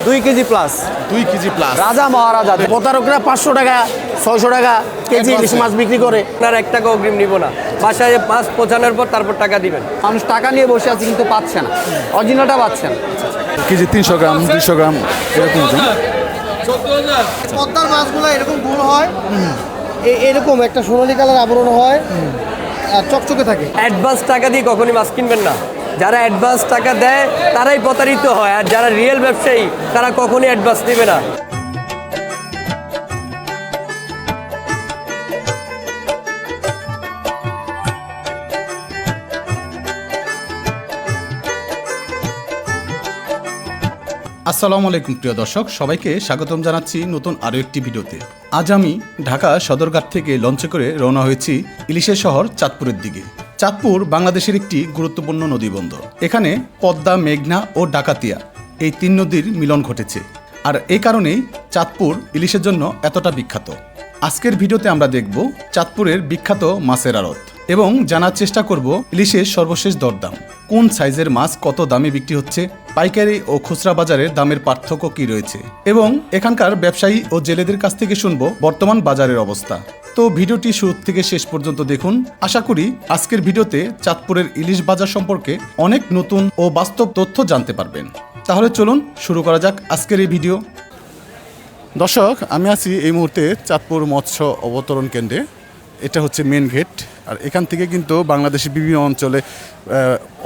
2 KG plus 2 KG plus রাজা মহারাজা। প্রতারকরা 500 টাকা 600 টাকা কেজি ইলিশ মাছ বিক্রি করে। আপনার 1 টাকা অগ্রিম নিব না, বাসায় মাছ পৌঁছানোর পর তারপর টাকা দিবেন। মানুষ টাকা নিয়ে বসে আছে কিন্তু পাচ্ছে না, অরিজিনালটা পাচ্ছে না। কেজি 300 গ্রাম 200 গ্রাম এরকম ওজন। পদ্মার মাছগুলো এরকম গোল হয়, এরকম একটা সোনালী কালার আবরণ হয় আর চকচকে থাকে। অ্যাডভান্স টাকা দিয়ে কখনই মাছ কিনবেন না। যারা অ্যাডভান্স টাকা দেয় তারাই প্রতারিত হয়, আর যারা রিয়েল ব্যবসায়ী তারা কখনই অ্যাডভান্স নেবে না। আসসালামু আলাইকুম প্রিয় দর্শক, সবাইকে স্বাগতম জানাচ্ছি নতুন আরও একটি ভিডিওতে। আজ আমি ঢাকা সদরঘাট থেকে লঞ্চে করে রওনা হয়েছি ইলিশের শহর চাঁদপুরের দিকে। চাঁদপুর বাংলাদেশের একটি গুরুত্বপূর্ণ নদীবন্দর। এখানে পদ্মা, মেঘনা ও ডাকাতিয়া এই 3 নদীর মিলন ঘটেছে, আর এই কারণেই চাঁদপুর ইলিশের জন্য এতটা বিখ্যাত। আজকের ভিডিওতে আমরা দেখব চাঁদপুরের বিখ্যাত মাছের আড়ত এবং জানার চেষ্টা করব ইলিশের সর্বশেষ দরদাম, কোন সাইজের মাছ কত দামে বিক্রি হচ্ছে, পাইকারি ও খুচরা বাজারের দামের পার্থক্য কি রয়েছে, এবং এখানকার ব্যবসায়ী ও জেলেদের কাছ থেকে শুনবো বর্তমান বাজারের অবস্থা। তো ভিডিওটি শুরু থেকে শেষ পর্যন্ত দেখুন। আশা করি আজকের ভিডিওতে চাঁদপুরের ইলিশ বাজার সম্পর্কে অনেক নতুন ও বাস্তব তথ্য জানতে পারবেন। তাহলে চলুন শুরু করা যাক আজকের এই ভিডিও। দর্শক, আমি আছি এই মুহূর্তে চাঁদপুর মৎস্য অবতরণ কেন্দ্রে। এটা হচ্ছে মেন গেট, আর এখান থেকে কিন্তু বাংলাদেশের বিভিন্ন অঞ্চলে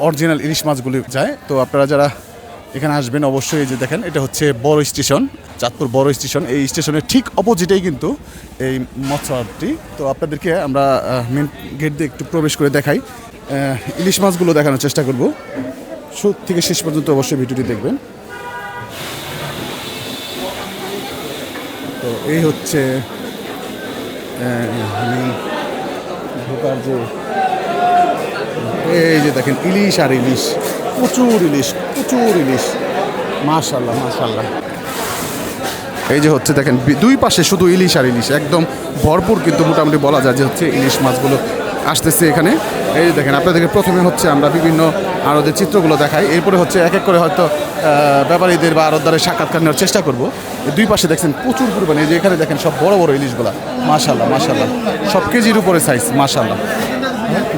অরিজিনাল ইলিশ মাছগুলি যায়। তো আপনারা যারা এখানে আসবেন অবশ্যই এই যে দেখেন, এটা হচ্ছে বড় স্টেশন, চাঁদপুর বড় স্টেশন। এই স্টেশনের ঠিক অপোজিটেই কিন্তু এই মৎস্য হাটটি। তো আপনাদেরকে আমরা মেন গেট দিয়ে একটু প্রবেশ করে দেখাই, ইলিশ মাছগুলো দেখানোর চেষ্টা করব। শুরু থেকে শেষ পর্যন্ত অবশ্যই ভিডিওটি দেখবেন। তো এই হচ্ছে ঢোকার যে, এই যে দেখেন ইলিশ আর ইলিশ, প্রচুর ইলিশ, প্রচুর ইলিশ, মাশাআল্লাহ মাশাআল্লাহ। এই যে হচ্ছে দেখেন দুই পাশে শুধু ইলিশ আর ইলিশ, একদম ভরপুর কিন্তু মোটামুটি বলা যায় যে হচ্ছে ইলিশ মাছগুলো আসতেছে এখানে। এই যে দেখেন, আপনাদেরকে প্রথমে হচ্ছে আমরা বিভিন্ন আড়তের চিত্রগুলো দেখাই, এরপরে হচ্ছে এক এক করে হয়তো ব্যাপারীদের বা আড়তদারের সাক্ষাৎকার নেওয়ার চেষ্টা করবো। দুই পাশে দেখছেন প্রচুর পরিমাণে, এই যে এখানে দেখেন সব বড় বড় ইলিশগুলা, মাশাআল্লাহ মাশাআল্লাহ, সব কেজির উপরে সাইজ, মাশাআল্লাহ।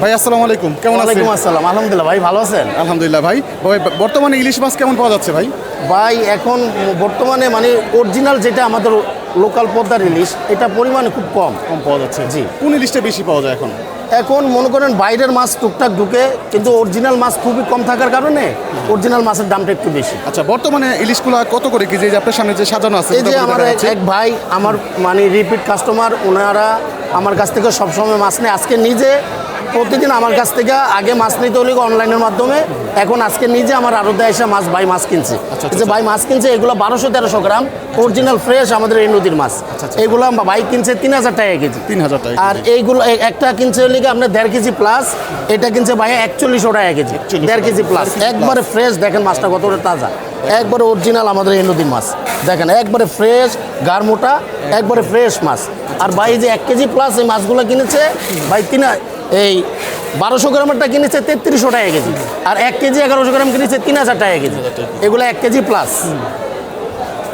ভাই আসসালামু আলাইকুম, কেমন আছেন? ওয়ালাইকুম আসসালাম, আলহামদুলিল্লাহ ভাই, ভালো আছেন? আলহামদুলিল্লাহ ভাই। বর্তমানে ইলিশ মাছ কেমন পাওয়া যাচ্ছে ভাই? ভাই এখন বর্তমানে মানে অরিজিনাল যেটা আমাদের লোকাল পদ্মার ইলিশ, এটা পরিমাণে খুব কম পাওয়া যাচ্ছে। জি। কোন ইলিশটা বেশি পাওয়া যায় এখন? এখন মনে করেন বাইরের মাছ টুকটাক ঢুকে, কিন্তু অরিজিনাল মাছ খুবই কম থাকার কারণে অরিজিনাল মাছের দামটা একটু বেশি। আচ্ছা, বর্তমানে ইলিশগুলো কত করে কেজি? যে আপনার সামনে যে সাজানো আছে, এই যে আমার এক ভাই, আমার মানে রিপিট কাস্টমার, ওনারা আমার কাছ থেকে সবসময় মাছ নেয়। আজকে নিজে প্রতিদিন আমার কাছ থেকে আগে মাছ নিতে হলে অনলাইনের মাধ্যমে, এখন আজকে নিজে আমার আড়তে এসে ভাই মাছ কিনছে। যে ভাই মাছ কিনছে, এগুলো 1200-1300 গ্রাম অরিজিনাল ফ্রেশ আমাদের এই নদীর মাছ। এগুলো ভাই কিনছে 3000 টাকা কেজি। 3000 টাকা। আর এইগুলো একটা কিনছে হলে আপনার 1.5 কেজি প্লাস, এটা কিনছে ভাই 4100 টাকা কেজি, 1.5 কেজি প্লাস। একবারে ফ্রেশ, দেখেন মাছটা কতটা তাজা, একবারে অরিজিনাল আমাদের এই নদীর মাছ। দেখেন একবারে ফ্রেশ, গার মোটা, একবারে ফ্রেশ মাছ। আর ভাই যে 1 কেজি প্লাস এই মাছগুলো কিনেছে ভাই এই 1200 গ্রামেরটা কিনেছে 3300 টাকা কেজি, আর 1 কেজি 1100 গ্রাম কিনেছে 3000 টাকা কেজি। এগুলো 1 কেজি প্লাস।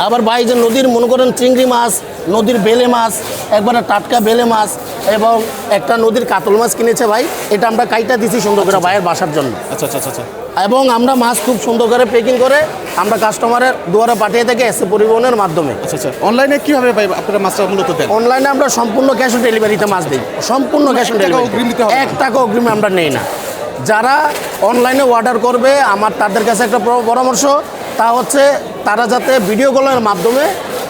আবার ভাই যে নদীর মনে করেন চিংড়ি মাছ, নদীর বেলে মাছ, একবারে টাটকা বেলে মাছ, এবং একটা নদীর কাতল মাছ কিনেছে ভাই, এটা আমরা কাইটা দিছি সুন্দর করে ভাইয়ের বাসার জন্য। আচ্ছা আচ্ছা আচ্ছা। এবং আমরা মাছ খুব সুন্দর করে প্যাকিং করে আমরা কাস্টমারের দুয়ারে পাঠিয়ে থাকি এসে পরিবহনের মাধ্যমে। আচ্ছা আচ্ছা। অনলাইনে কীভাবে ভাই আপনারা মাছটা মূলত দেন? অনলাইনে আমরা সম্পূর্ণ ক্যাশ অন ডেলিভারিতে মাছ দিই, সম্পূর্ণ ক্যাশ অন ডেলিভারি, 1 টাকা অগ্রিম আমরা নেই না। যারা অনলাইনে অর্ডার করবে, আমার তাদের কাছে একটা পরামর্শ, তা হচ্ছে তারা যাতে ভিডিও কলের মাধ্যমে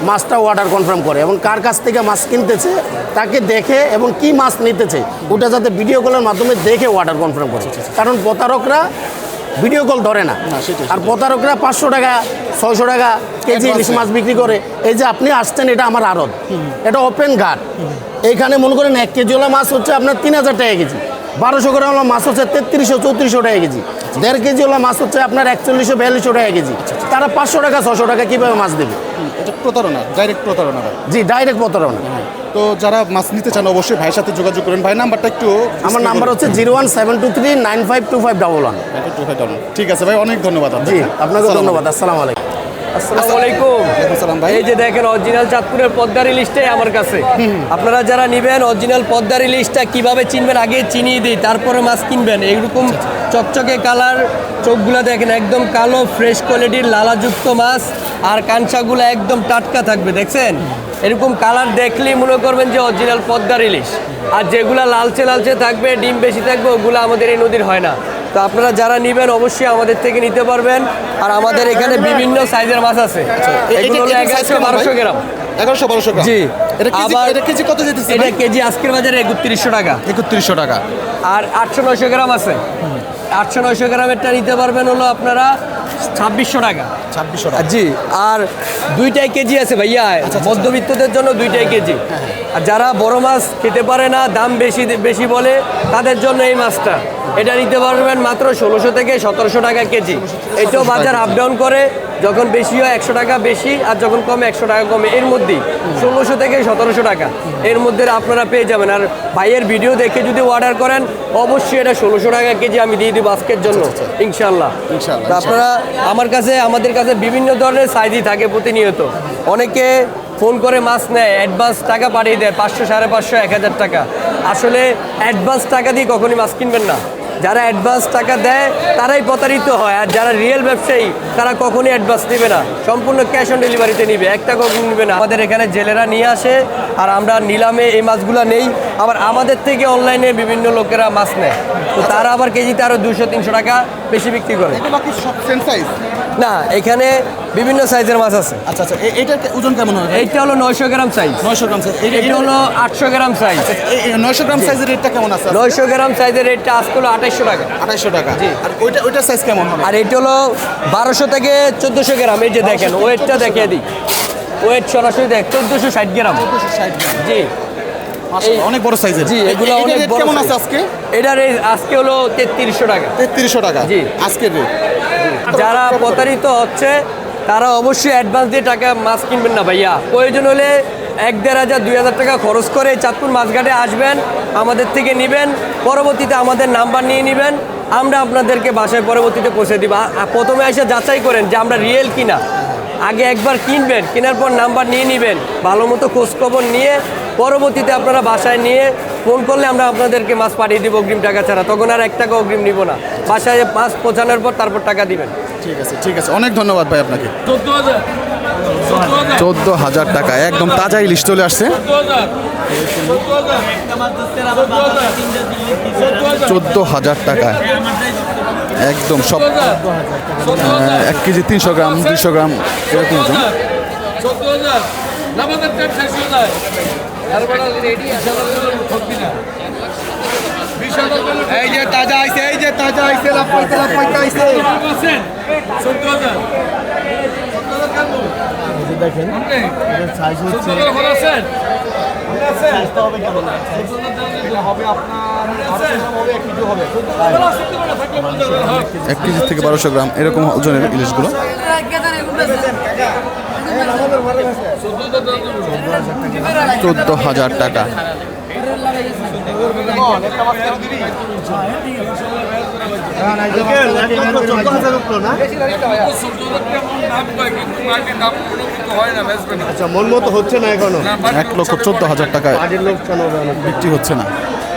মাছটা অর্ডার কনফার্ম করে, এবং কার কাছ থেকে মাছ কিনতেছে তাকে দেখে, এবং কি মাছ নিতেছে ওটা যাতে ভিডিও কলের মাধ্যমে দেখে অর্ডার কনফার্ম করে। কারণ প্রতারকরা ভিডিও কল ধরে না, আর প্রতারকরা 500 টাকা 600 টাকা কেজি ইলিশ মাছ বিক্রি করে। এই যে আপনি আসছেন, এটা আমার আড়ত, এটা ওপেন ঘাট। এইখানে মনে করেন 1 কেজি ওলা মাছ হচ্ছে আপনার 3000 টাকা কেজি, 1200 গ্রাম ওলা মাছ হচ্ছে 3300-3400 টাকা কেজি, 1.5 কেজি ওলা মাছ হচ্ছে আপনার 4100-4200 টাকা কেজি। তারা 500 টাকা 600 টাকা কীভাবে মাছ দেবে? এটা প্রতারণা, ডাইরেক্ট প্রতারণা। জি, ডাইরেক্ট প্রতারণা। তো যারা মাছ নিতে চান অবশ্যই ভাইয়ের সাথে যোগাযোগ করেন। ভাই নাম্বারটা একটু? আমার নাম্বার হচ্ছে 01723952511। ঠিক আছে ভাই, অনেক ধন্যবাদ। জি, আপনাকে ধন্যবাদ। আসসালামু আলাইকুম। আসসালামু আলাইকুম। আসসালাম ভাই। এই যে দেখেন অরিজিনাল চাঁদপুরের পদ্মার ইলিশটাই আমার কাছে। আপনারা যারা নেবেন অরিজিনাল পদ্মার ইলিশটা কিভাবে চিনবেন, আগে চিনিয়ে দিই, তারপরে মাছ কিনবেন। এইরকম চকচকে কালার, চোখগুলো দেখেন একদম কালো, ফ্রেশ কোয়ালিটির লালাযুক্ত মাছ, আর কাঁচাগুলো একদম টাটকা থাকবে। দেখছেন এরকম কালার দেখলেই মনে করবেন যে অরিজিনাল পদ্মার ইলিশ। আর যেগুলা লালচে লালচে থাকবে, ডিম বেশি থাকবে, ওগুলো আমাদের এই নদীর হয় না। তো আপনারা যারা নেবেন অবশ্যই আমাদের থেকে নিতে পারবেন। আর আমাদের এখানে বিভিন্ন সাইজের মাছ আছে। এগুলো হলো 1100-1200 গ্রাম। 1100-1200 গ্রাম। জি। আবার এটা কেজি কত যেতেছে? এটা কেজি আজকের বাজারে 3100 টাকা। 3100 টাকা। আর 800-900 গ্রাম আছে। 800-900 গ্রামেরটা নিতে পারবেন হলো আপনারা 2600 টাকা। 2600 টাকা। জি। আর দুইটাই কেজি আছে ভাইয়া, মধ্যবিত্তদের জন্য দুইটাই কেজি। আর যারা বড় মাছ খেতে পারে না, দাম বেশি বেশি বলে, তাদের জন্য এই মাছটা এটা নিতে পারবেন মাত্র 1600 থেকে 1700 টাকা কেজি। এটাও বাজার আপ ডাউন করে, যখন বেশি হয় 100 টাকা বেশি, আর যখন কমে 100 টাকা কমে। এর মধ্যেই 1600 থেকে 1700 টাকা এর মধ্যে আপনারা পেয়ে যাবেন। আর ভাইয়ের ভিডিও দেখে যদি অর্ডার করেন অবশ্যই এটা 1600 টাকা কেজি আমি দিয়ে দিব আজকের জন্য, ইনশাল্লাহ। ইনশাআল্লাহ। তো আপনারা আমাদের কাছে বিভিন্ন ধরনের সাইজই থাকে প্রতিনিয়ত। অনেকে ফোন করে মাছ নেয়, অ্যাডভান্স টাকা পাঠিয়ে দেয় 500, 550, 1000 টাকা। আসলে অ্যাডভান্স টাকা দিয়ে কখনই মাছ কিনবেন না। যারা অ্যাডভান্স টাকা দেয় তারাই প্রতারিত হয়, আর যারা রিয়েল ব্যবসায়ী তারা কখনই অ্যাডভান্স নেবে না, সম্পূর্ণ ক্যাশ অন ডেলিভারিতে নিবে, একটা কখনো নেবে না। আমাদের এখানে জেলেরা নিয়ে আসে, আর আমরা নিলামে এই মাছগুলো নেই। আবার আমাদের থেকে অনলাইনে বিভিন্ন লোকেরা মাছ নেয়, তো তারা আবার কেজিতে আরও 200-300 টাকা বেশি বিক্রি করে। এগুলো কি সব সেম সাইজ? না, এখানে বিভিন্ন সাইজের মাছ আছে। আচ্ছা আচ্ছা, এইটার ওজন কেমন হবে? এইটা হলো 900 গ্রাম সাইজ। 900 গ্রাম সাইজ। এটা হলো 800 গ্রাম সাইজ। এই 900 গ্রাম সাইজের রেটটা কেমন আছে? 900 গ্রাম সাইজের রেটটা আজকে হলো 2800 টাকা। 2800 টাকা। জি। আর ওইটার সাইজ কেমন হবে? আর এটা হলো 1200 থেকে 1400 গ্রাম। এই যে দেখেন ওয়েটটা দেখিয়ে দিই, ওয়েট সরাসরি দেখ 1460 গ্রাম। 1460 গ্রাম। জি। মাশাআল্লাহ, অনেক বড় সাইজের। জি, এগুলো এটার অনেক রেট বড় কেমন size। আছে আজকে? এটার আজকে হলো 3300 টাকা। 3300 টাকা। জি। আজকের রেট। যারা প্রতারিত হচ্ছে তারা অবশ্যই অ্যাডভান্স দিয়ে টাকা মাছ কিনবেন না ভাইয়া। প্রয়োজন হলে 1-1500-2000 টাকা খরচ করে চাঁদপুর মাছঘাটে আসবেন, আমাদের থেকে নেবেন, পরবর্তীতে আমাদের নাম্বার নিয়ে নেবেন, আমরা আপনাদেরকে বাসায় পরবর্তীতে পৌঁছে দিব। প্রথমে এসে যাচাই করেন যে আমরা রিয়েল কিনা। আগে একবার কিনবেন, কেনার পর নাম্বার নিয়ে নেবেন, ভালো মতো খোঁজখবর নিয়ে পরবর্তীতে আপনারা বাসায় নিয়ে ফোন করলে আমরা আপনাদেরকে মাছ পাঠিয়ে দিব অগ্রিম টাকা ছাড়া। তখন আর 1 টাকা অগ্রিম নিব না, বাসায় মাছ পৌঁছানোর পর তারপর টাকা দিবেন। ঠিক আছে, ঠিক আছে, অনেক ধন্যবাদ ভাই আপনাকে। 14,000 টাকা একদম তাজা ইলিশ চলে আসছে। 14,000 টাকা একদম সব 1 কেজি 300 গ্রাম 200 গ্রাম এরকম ওজন। 14,000 আমাদের টাইম শেষ হয়ে যায়। এই যে তাজা আইছে, এই যে তাজা আইছে, লাপাইতে লাপাইতে আইছে। 14,000 দেখেন এটার সাইজ হচ্ছে হবে আপনার 1 কেজি থেকে 1200 গ্রাম এরকম ওজনের ইলিশগুলো। 14,000 টাকা। আচ্ছা মন মতো হচ্ছে না এখনো 1,14,000 টাকায় কাজের লোক কেন হবে না বিক্রি হচ্ছে না।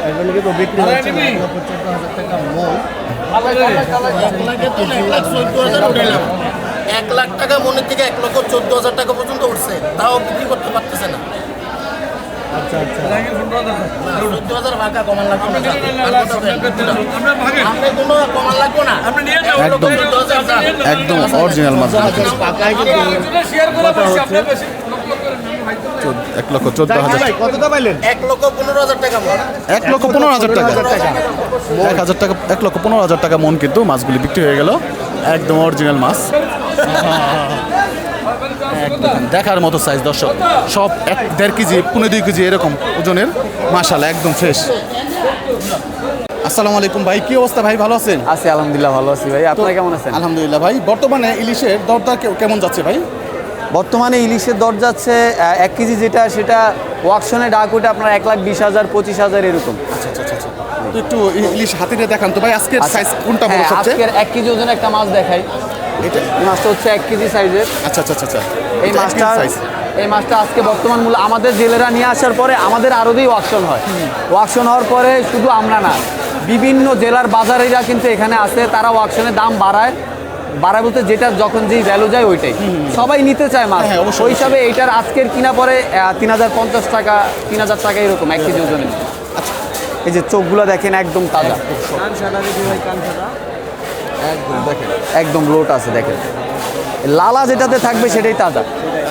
এখন কিন্তু বিক্রি হচ্ছে না 1,14,000 টাকা মন 1 লাখ টাকা মনের থেকে 1,14,000 টাকা পর্যন্ত উঠছে, তাও বিক্রি করতে পারতেছে না। আচ্ছা আচ্ছা 14,000 ভাগা কমান লাগবে না। আমরা ভাগে আপনি কোনো কমান লাগবে না। আপনি নিয়ে যাও একদম একদম অরিজিনাল মাছ। পাকায় কিন্তু শেয়ার করে বসে আপনি বেশি লোক করেন ভাই। 1,14,000 ভাই কতটা পাইলেন 1,15,000 টাকা মন। 1,15,000 টাকা 1,000 টাকা 1,15,000 টাকা মন কিন্তু মাছগুলি বিক্রি হয়ে গেল। একদম অরিজিনাল মাছ, একদম দেখার মতো সাইজ দর্শক। সব 1.5 কেজি 1.5-2 কেজি এরকম ওজনের, মাশাআল্লাহ একদম ফ্রেশ। আসসালামু আলাইকুম ভাই, কি অবস্থা ভাই, ভালো আছেন? আছি আলহামদুলিল্লাহ, ভালো আছি ভাই। আপনারা কেমন আছেন? আলহামদুলিল্লাহ ভাই। বর্তমানে ইলিশের দরদার কেমন যাচ্ছে ভাই? বর্তমানে ইলিশের দর যাচ্ছে 1 কেজি যেটা সেটা ওয়াকশনে ডাক ওটা আপনার 1,20,000 25,000 এরকম। আচ্ছা আচ্ছা আচ্ছা, তো একটু ইলিশ হাতিটা দেখান তো ভাই, আজকের আচ্ছা। সাইজ কোনটা বড় হ্যাঁ, সবচেয়ে? আজকের 1 কেজি ওজনের একটা মাছ দেখাই। এটা এই মাছটা হচ্ছে 1 কেজি সাইজের। আচ্ছা আচ্ছা আচ্ছা এই মাছটা এই মাছটা আজকে বর্তমান মূল্য আমাদের জেলেরা নিয়ে আসার পরে আমাদের আরোতেই ওয়াকশন হয়। ওয়াকশন হওয়ার পরে শুধু আমরা না, বিভিন্ন জেলার বাজারিরা কিন্তু এখানে আসে, তারা ওয়াকশনের দাম বাড়ায় বলতে যেটা যখন যেই ভ্যালু যায় ওইটাই সবাই নিতে চায় মাছ। হ্যাঁ, অবশ্যই, ওই হিসাবে এইটার আজকের কিনা পরে 3050 টাকা 3000 টাকা এরকম 1 কেজি ওজনে। এই যে চোখগুলো দেখেন একদম তাজা, একদম লোট আছে দেখেন, লালা যেটাতে থাকবে সেটাই তাজা।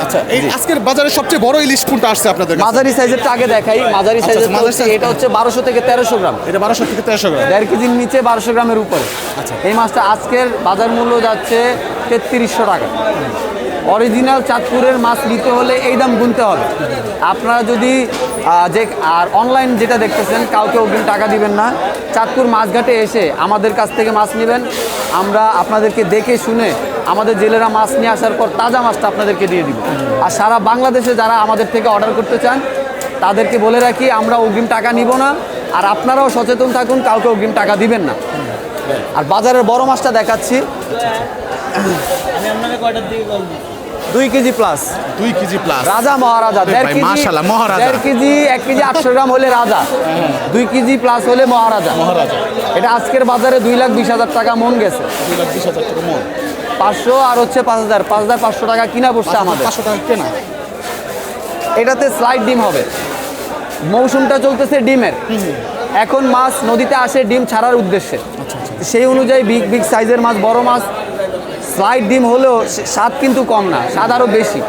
আচ্ছা, এই আজকের বাজারে সবচেয়ে বড় ইলিশ কোনটা আসছে আপনাদের কাছে? মাঝারি সাইজেরটা আগে দেখাই। মাঝারি সাইজের মাঝারি size এটা হচ্ছে 1200 থেকে 1300 গ্রাম। এটা 1200 থেকে 1300 গ্রাম। 1.5 কেজির নিচে 1200 গ্রামের উপরে। আচ্ছা। এই মাছটা আজকের বাজার মূল্য যাচ্ছে 3300 টাকা। অরিজিনাল চাঁদপুরের মাছ নিতে হলে এই দাম গুনতে হবে। আপনারা যদি আর অনলাইন যেটা দেখতেছেন কাউকে অগ্রিম টাকা দিবেন না, চাঁদপুর মাছঘাটে এসে আমাদের কাছ থেকে মাছ নেবেন। আমরা আপনাদেরকে দেখে শুনে আমাদের জেলেরা মাছ নিয়ে আসার পর তাজা মাছটা আপনাদেরকে দিয়ে দিব। আর সারা বাংলাদেশে যারা আমাদের থেকে অর্ডার করতে চান তাদেরকে বলে রাখি, আমরা অগ্রিম টাকা নিব না। আর আপনারাও সচেতন থাকুন, কাউকে অগ্রিম টাকা দিবেন না। আর বাজারের বড় মাছটা দেখাচ্ছি, 2 কেজি প্লাস, 2 কেজি প্লাস রাজা মহারাজা। 1.5 কেজি, মাশাআল্লাহ, মহারাজা। 1.5 কেজি 1 কেজি 800 গ্রাম হলে রাজা, 2 কেজি প্লাস হলে মহারাজা। এটা আজকের বাজারে 2,20,000 টাকা মন গেছে। 2,20,000 টাকা মন। 500 আর হচ্ছে 5,500 টাকা কিনা পড়ছে আমাদের। 500 টাকা কেনা। এটাতে স্লাইড ডিম হবে। মৌসুমটা চলতেছে ডিমের। এখন মাছ নদীতে আসে ডিম ছাড়ার উদ্দেশ্যে। সেই অনুযায়ী বিগ সাইজের মাছ, বড় মাছ স্লাইড ডিম হলেও স্বাদ কিন্তু কম না, স্বাদ আরও বেশি।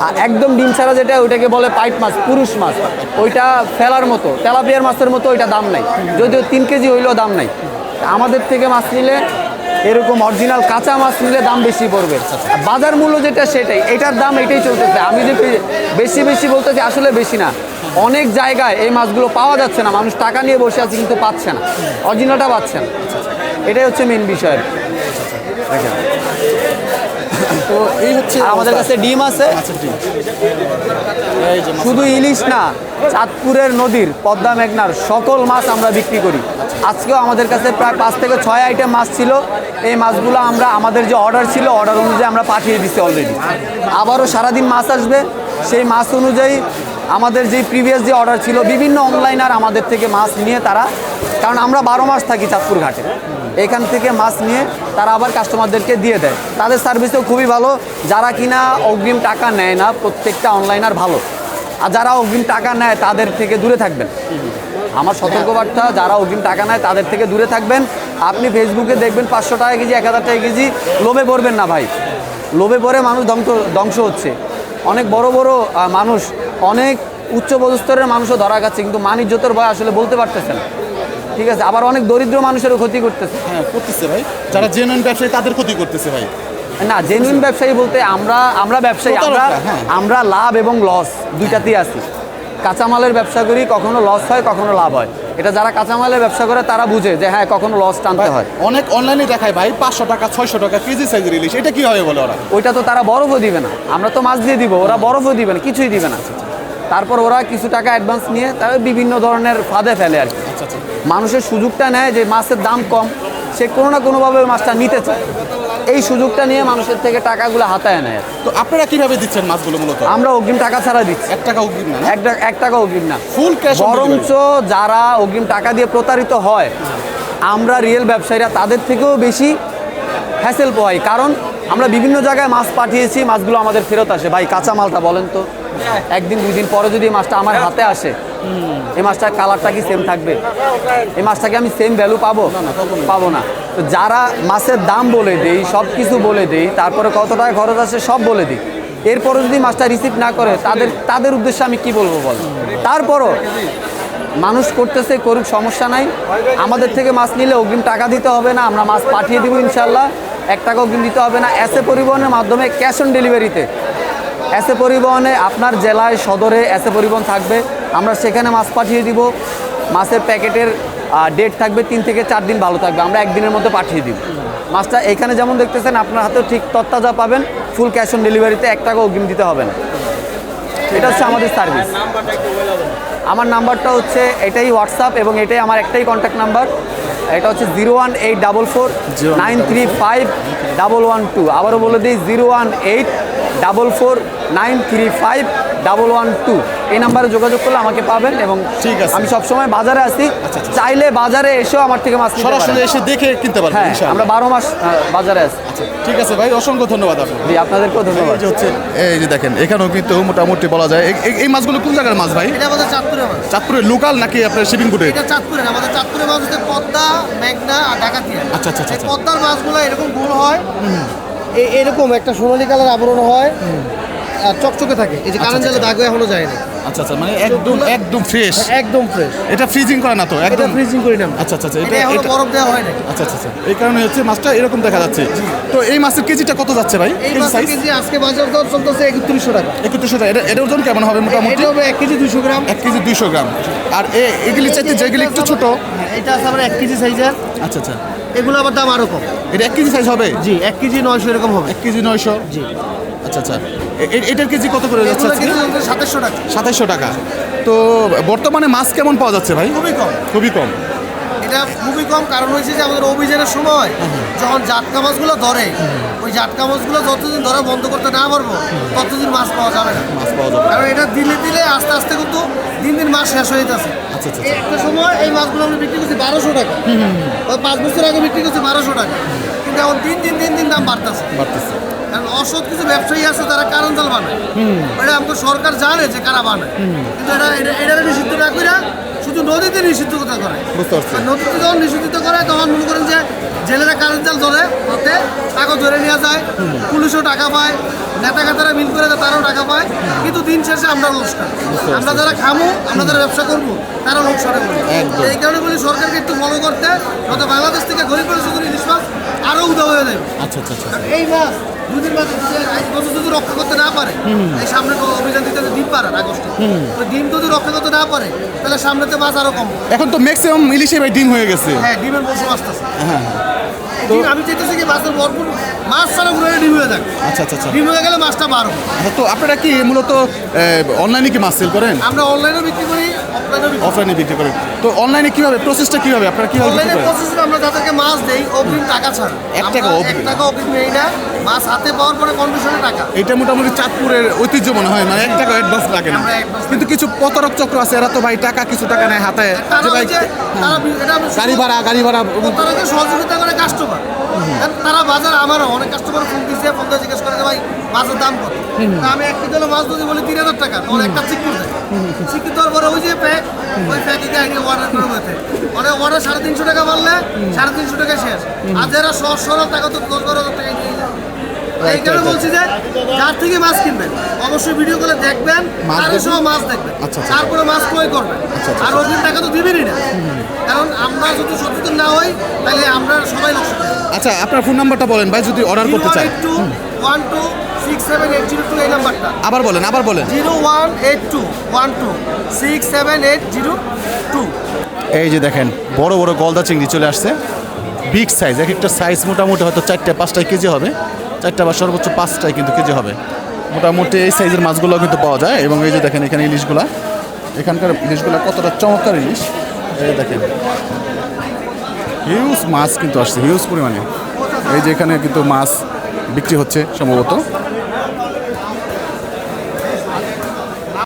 আর একদম ডিম ছাড়া যেটা ওইটাকে বলে পাইট মাছ, পুরুষ মাছ, ওইটা ফেলার মতো, তেলাপিয়ার মাছের মতো ওইটা দাম নাই, যদিও 3 কেজি হইলেও দাম নাই। আমাদের থেকে মাছ নিলে এরকম অরিজিনাল কাঁচা মাছ নিলে দাম বেশি পড়বে। আর বাজার মূল্য যেটা সেটাই, এটার দাম এটাই চলতেছে। আমি যে বেশি বলতেছি, আসলে বেশি না। অনেক জায়গায় এই মাছগুলো পাওয়া যাচ্ছে না, মানুষ টাকা নিয়ে বসে আছে কিন্তু পাচ্ছে না, অরিজিনালটা পাচ্ছে না। এটাই হচ্ছে মেন বিষয়। দেখেন, তো এই হচ্ছে আর আমাদের কাছে ডিম আছে। শুধু ইলিশ না, চাঁদপুরের নদীর পদ্মা মেঘনার সকল মাছ আমরা বিক্রি করি। আজকেও আমাদের কাছে প্রায় 5 থেকে 6 আইটেম মাছ ছিল। এই মাছগুলো আমরা আমাদের যে অর্ডার ছিল, অর্ডার অনুযায়ী আমরা পাঠিয়ে দিচ্ছি অলরেডি। আবারও সারাদিন মাছ আসবে, সেই মাছ অনুযায়ী আমাদের যে প্রিভিয়াস যে অর্ডার ছিল, বিভিন্ন অনলাইনার আমাদের থেকে মাছ নিয়ে তারা, কারণ আমরা 12 মাস থাকি চাঁদপুর ঘাটে, এখান থেকে মাছ নিয়ে তারা আবার কাস্টমারদেরকে দিয়ে দেয়। তাদের সার্ভিসও খুবই ভালো। যারা কিনা অগ্রিম টাকা নেয় না, প্রত্যেকটা অনলাইনার ভালো। আর যারা অগ্রিম টাকা নেয় তাদের থেকে দূরে থাকবেন। আমার সতর্কবার্তা, যারা অগ্রিম টাকা নেয় তাদের থেকে দূরে থাকবেন। আপনি ফেসবুকে দেখবেন 500 টাকা কেজি, 1000 টাকা কেজি, লোভে পড়বেন না ভাই। লোভে পড়ে মানুষ ধ্বংস হচ্ছে। অনেক বড় মানুষ, অনেক উচ্চ পদস্তরের মানুষও ধরা গেছে, কিন্তু মান ইজ্জতের ভয় আসলে বলতে পারতেছে না। ঠিক আছে, আবার অনেক দরিদ্র মানুষেরও ক্ষতি করতেছে। হ্যাঁ, করতেছে ভাই। যারা জেনুইন ব্যবসায়ী তাদের ক্ষতি করতেছে ভাই। না, জেনুইন ব্যবসায়ী বলতে আমরা ব্যবসায়ী, আমরা লাভ এবং লস দুইটাতেই আছি। কাঁচামালের ব্যবসা করি, কখনো লস হয়, কখনো লাভ হয়। এটা যারা কাঁচামালের ব্যবসা করে তারা বুঝে যে হ্যাঁ, কখনো লস টানতে হয়। অনেক অনলাইনে দেখায় ভাই 500 টাকা 600 টাকা কেজি সাইজের ইলিশ। এটা কি হবে বলে ওরা? ওইটা তো তারা বরফও দিবে না, আমরা তো মাছ দিয়ে দিব, ওরা বরফও দিবে না, কিছুই দিবে না। তারপর ওরা কিছু টাকা অ্যাডভান্স নিয়ে তারা বিভিন্ন ধরনের ফাঁদে ফেলে আর কি। মানুষের সুযোগটা নেয় যে মাছের দাম কম, সে কোনো না কোনোভাবে ওই মাছটা নিতে চায়। এই সুযোগটা নিয়ে মানুষের থেকে টাকাগুলো হাতায় নেয়। তো আপনারা কিভাবে দিচ্ছেন মাছগুলো মূলত? আমরা অগ্রিম টাকা ছাড়া দিচ্ছি। 1 টাকা অগ্রিম না? 1 টাকা অগ্রিম না, ফুল ক্যাশ। বরঞ্চ যারা অগ্রিম টাকা দিয়ে প্রতারিত হয়, আমরা রিয়েল ব্যবসায়ীরা তাদের থেকেও বেশি হ্যাসেল পাই। কারণ আমরা বিভিন্ন জায়গায় মাছ পাঠিয়েছি, মাছগুলো আমাদের ফেরত আসে। ভাই, কাঁচা মালটা বলেন তো, 1 দিন 2 দিন পরে যদি এই মাছটা আমার হাতে আসে, এই মাছটার কালারটা কি সেম থাকবে? এই মাছটাকে আমি সেম ভ্যালু পাবো না। তো যারা মাছের দাম বলে দেই, সব কিছু বলে দেই, তারপরে কত টাকা খরচ আছে সব বলে দিই, এরপরে যদি মাছটা রিসিভ না করে তাদের উদ্দেশ্যে আমি কি বলবো বল? তারপরও মানুষ করতেছে, করুক, সমস্যা নাই। আমাদের থেকে মাছ নিলে অগ্রিম টাকা দিতে হবে না, আমরা মাছ পাঠিয়ে দিব ইনশাল্লাহ। 1 টাকা অগ্রিম দিতে হবে না। এসএ পরিবহনের মাধ্যমে ক্যাশ অন ডেলিভারিতে, এসএ পরিবহনে আপনার জেলায় সদরে এসএ পরিবহন থাকবে, আমরা সেখানে মাছ পাঠিয়ে দিব। মাছের প্যাকেটের ডেট থাকবে 3 থেকে 4 দিন ভালো থাকবে, আমরা 1 দিনের মধ্যে পাঠিয়ে দিব। মাছটা এখানে যেমন দেখতেছেন আপনার হাতেও ঠিক তরতাজা পাবেন, ফুল ক্যাশ অন ডেলিভারিতে, 1 টাকা অগ্রিম দিতে হবে না। এটা হচ্ছে আমাদের সার্ভিস। আমার নাম্বারটা হচ্ছে এটাই হোয়াটসঅ্যাপ, এবং এটাই আমার একটাই কন্ট্যাক্ট নাম্বার। এটা হচ্ছে 01844935112। আবারও বলে দিই 01844935112। এই নাম্বারে যোগাযোগ করলে আমাকে পাবেন এবং ঠিক আছে। আমি সবসময় বাজারে আসি, চাইলে বাজারে এসেও আমার থেকে মাছ নিতে সরাসরি পারেন। এসে দেখে কিনতে পারবেন হ্যাঁ, ইনশাআল্লাহ। আমরা 12 মাস বাজারে আছি। ঠিক আছে ভাই, অসংখ্য ধন্যবাদ আপনাকে। জি, আপনাদেরকেও ধন্যবাদ। এই যে হচ্ছে, এই যে দেখেন এখানেও কিন্তু মোটামুটি বলা যায় এই মাছগুলো কোন জায়গার মাছ ভাই? এটা আমাদের চাঁদপুরের মাছ। চাঁদপুরের লোকাল নাকি আপনার শিপিং কোডে? এটা চাঁদপুরের, আমাদের চাঁদপুরের মাছ হচ্ছে পদ্মা, মেঘনা আর ডাকাতিয়া। আচ্ছা, আচ্ছা, আচ্ছা, এই পদ্মার মাছগুলো এরকম গোল হয়, এরকম একটা সোনালী কালার আবরণ হয় আর চকচকে থাকে। এই যে কারেন্ট জালে দাগ এখনো যায় না, আচ্ছা আচ্ছা, মানে একদম ফ্রেশ। একদম ফ্রেশ। এটা ফ্রিজিং করে না তো? এটা একদম ফ্রিজিং করি না আমরা। আচ্ছা আচ্ছা আচ্ছা, এটা এখনো বরফ দেওয়া হয় না। আচ্ছা আচ্ছা আচ্ছা, এই কারণে হচ্ছে মাছটা এরকম দেখা যাচ্ছে। তো এই মাছের কেজিটা কত যাচ্ছে ভাই? এই মাছের কেজি আজকে বাজার দর চলতেছে 3100 টাকা। 3100 টাকা। এটার ওজন কেমন হবে মোটামুটি? এটা হবে 1 কেজি 200 গ্রাম। 1 কেজি 200 গ্রাম। আর এগুলি চাইতে যেগুলি একটু ছোট, হ্যাঁ, এটা আছে আমার 1 কেজি সাইজের। আচ্ছা আচ্ছা, এগুলো আবার দাম আরো কম। এটা 1 কেজি সাইজ হবে? জি, 1 কেজি 900 এরকম হবে। 1 কেজি 900। জি, আচ্ছা আচ্ছা, এটার কেজি কত করে যাচ্ছে এগুলো আজকে? কেজি 2700 টাকা। 2700 টাকা। তো বর্তমানে মাছ কেমন পাওয়া যাচ্ছে ভাই? খুবই কম। খুবই কম। এটা খুবই কম, কারণ হয়েছে যে আমাদের অভিযানের সময় যখন জাটকা মাছগুলো ধরে, ওই জাটকা মাছগুলো যতদিন ধরা বন্ধ করতে না পারবো ততদিন মাছ পাওয়া যাবে না। মাছ পাওয়া যাবে। কারণ এটা দিলে দিলে আস্তে আস্তে কিন্তু দিন দিন মাছ শেষ হয়ে যাচ্ছে। আচ্ছা আচ্ছা এই একটা সময় এই মাছগুলো আমরা বিক্রি করছি 1200 টাকা। ওই 5 বছর আগে বিক্রি করছি 1200 টাকা, কিন্তু এখন দিন দিন দাম বাড়তেছে। বাড়তেছে। কারণ অসৎ কিছু ব্যবসায়ী আছে তারা কারণ জাল বানায়। এটা আমাদের সরকার জানে যে কারা বানায়, কিন্তু এটা নিষিদ্ধ না করে শুধু নদীতে নিষিদ্ধ করে। বুঝতে পারছি। আর নদীতে যখন নিষিদ্ধ করে তখন মনে করেন যে জেলেরা কারেন্ট জাল ধরে হাতে টাকা ধরে নেওয়া যায়, পুলিশও টাকা পায়, নেতা খাতারা মিল করে দেয়, তারাও টাকা পায়, কিন্তু দিন শেষে আমরা লোকসান। আমরা যারা খামো, আমরা যারা ব্যবসা করবো, তারা লোকসানে পড়ি। একদম। এই কারণে বলি সরকারকে একটু ফলো করতে, যাতে বাংলাদেশ থেকে গরিব করে শুধু ইলিশ মাছ আরও উদা হয়ে দেবে। আচ্ছা আচ্ছা আচ্ছা, কারণ এই মাছ দুদিন মাছ বছর যদি রক্ষা করতে না পারে, এই সামনে তো অভিযান দিতে ডিম পারে আগস্টে, ওই ডিম যদি রক্ষা করতে না পারে তাহলে সামনেতে মাছ আরো কম। এখন তো ম্যাক্সিমাম ইলিশে ভাই ডিম হয়ে গেছে। হ্যাঁ, ডিমের মৌসুম আসতেছে। হ্যাঁ, ডিম আমি চাইতেছি কি মাছের ভরপুর মাছ ছাড়া ঘুরে ডিম হয়ে যাক। আচ্ছা আচ্ছা আচ্ছা। ডিম হয়ে গেলে মাছটা বাড়ো। আচ্ছা, তো আপনারা কি মূলত অনলাইনে কি মাছ সেল করেন? আমরা অনলাইনেও বিক্রি করি, অফলাইনেও বিক্রি করি। অফলাইনে বিক্রি করেন? তো অনলাইনে কিভাবে, প্রসেসটা কিভাবে, আপনারা কিভাবে বিক্রি অনলাইনে করেন? প্রসেসে আমরা যাদেরকে মাছ দেই অগ্রিম টাকা ছাড়া। 1 টাকা আমরা অগ্রিম? 1 টাকা অগ্রিম নেই না, মাছ হাতে পাওয়ার পরে কন্ডিশনে টাকা। এটা মোটামুটি চাঁদপুরের ঐতিহ্য মনে হয়, মানে 1 টাকা অ্যাডভান্স লাগে না। আমরা advance কিন্তু কিছু প্রতারক চক্র আছে, এরা তো ভাই টাকা কিছু টাকা নেয় হাতে, তারা যে ভাই হচ্ছে তারা এটা আমরা গাড়ি ভাড়া তারাকে সহযোগিতা করে কাস্টমার। তারা বাজার আমারও অনেক কাস্টমার ফোন দিচ্ছে, ফোন দিয়ে জিজ্ঞেস করে যে ভাই মাছের দাম কত। তা আমি 1 কিলো মাছ যদি বলি 3000 টাকা, তখন একটা চিকুর দেয়। চিকুর দেওয়ার পরে ওই যে প্যাক, ওই প্যাকে আগে অর্ডার করে বলতে অনেক অর্ডার 350 টাকা বললে 350 টাকা শেষ। আর যারা সহজ সরল টাকা তো 10-12 টাকা নিয়ে যায়। এই কারণে বলছি যে যার থেকে মাছ কিনবেন অবশ্যই ভিডিও করে দেখবেন, মাছ তার দেখবেন। সহ মাছ দেখবেন, আচ্ছা, আচ্ছা। তারপরে মাছ ক্রয় করবেন। আর অগ্রিম টাকা তো দিবেনই না, কারণ আমরা যদি সচেতন না হই তাহলে আমরা সবাই লোকসান। আচ্ছা, আপনার ফোন নাম্বারটা বলেন ভাই, যদি অর্ডার করতে চান। 01821267802 এই নাম্বারটা। আবার বলেন 01821267802। এই যে দেখেন বড় বড় গলদা চিংড়ি চলে আসছে, বিগ সাইজ। এক একটা সাইজ মোটামুটি হয়তো 4-5 কেজি হবে, 4 বা সর্বোচ্চ 5 কিন্তু কেজি হবে। মোটামুটি এই সাইজের মাছগুলো কিন্তু পাওয়া যায়। এবং এই যে দেখেন এখানে ইলিশগুলা, এখানকার ইলিশগুলা কতটা চমৎকার ইলিশ। এই দেখেন হিউজ মাছ কিন্তু আসছে, হিউজ পরিমাণে। এই যে এখানে কিন্তু মাছ বিক্রি হচ্ছে সম্ভবত।